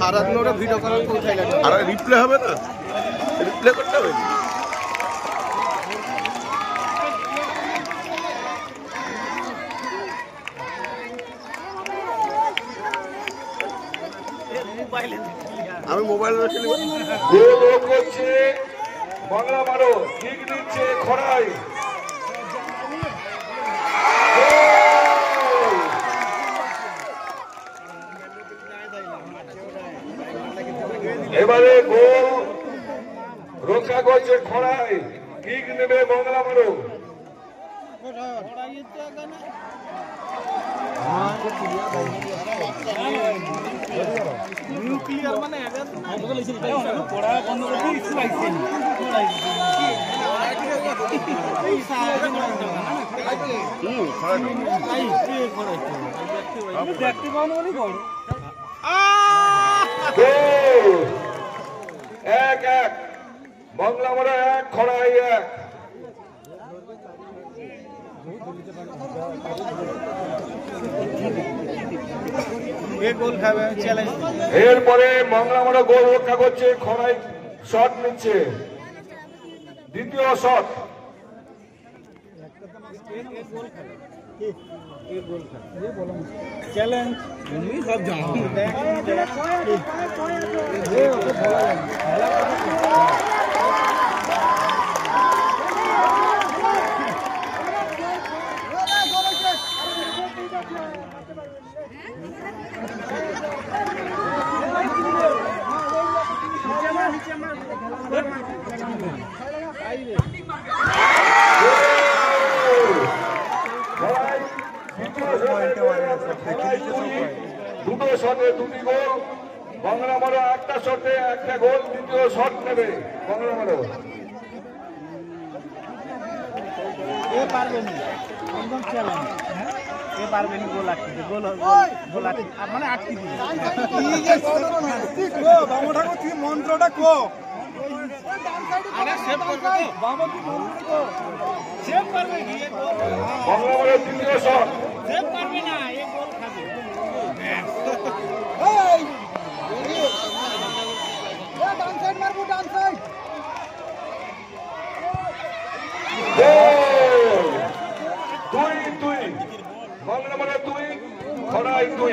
সারাদিন ওরা video call কোথায় লাগে আর রিপ্লে হবে না, রিপ্লে করতে হবে। আমি মোবাইল করছে বাংলা মারো, ঠিক দিচ্ছে খড়াই। এবারে গোল রক্ষা করছে খড়াই, ঠিক নেবে বাংলা মারো। নিউক্লিয়ার মানে এক এক বাংলা মারা এক খড়াই এক। এরপরে মংলামারা গোল রক্ষা করছে, খড়াই শট নিচ্ছে, দ্বিতীয় শট। চ্যালেঞ্জ সব জানো দুটো শটে দুটি গোল বাংলা মারো, একটা শটে একটা গোল, দ্বিতীয় শট নেবে বাংলা মারো। মন্ত্রটা কো বাংলা মারো দ্বিতীয় শট। বাংলা মারো 2, খড়াই 2,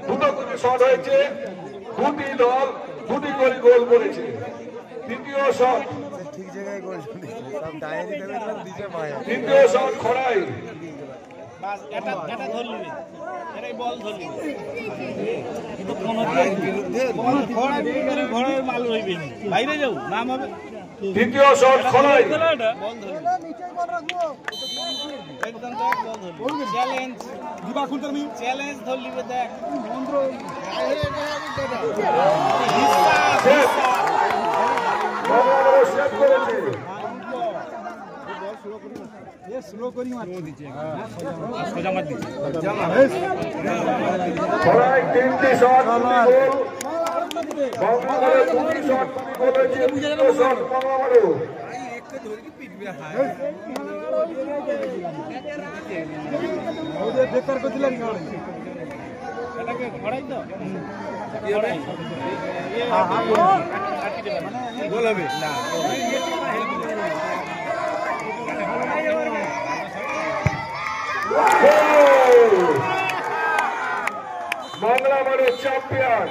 দুটো করে শট হয়েছে, দুটি দল দুটি করে গোল করেছে। তৃতীয় শট, ঠিক জায়গায় গোল সব ডায়েরি দেবে তো দিতে পারে। তৃতীয় শট খড়াই। বাইরে যাও নাম হবে তৃতীয় শট খড়াই। চ্যালেঞ্জ দিবা খুলতে আমি চ্যালেঞ্জ ধর লিবে দেখ মন্ত্র সেভ করেছে। স্লো করি মার দিচ্ছে সোজা মার দিচ্ছে খড়াই 3টি শট, 2টি গোল। বাংলা মারো 2টি শট, 2টি গোল হয়েছে, তৃতীয় শট বাংলা মারো। বেকার করে দিলেন এটাকে খড়াই তো গোল হবে না। বাংলা মারো চ্যাম্পিয়ন।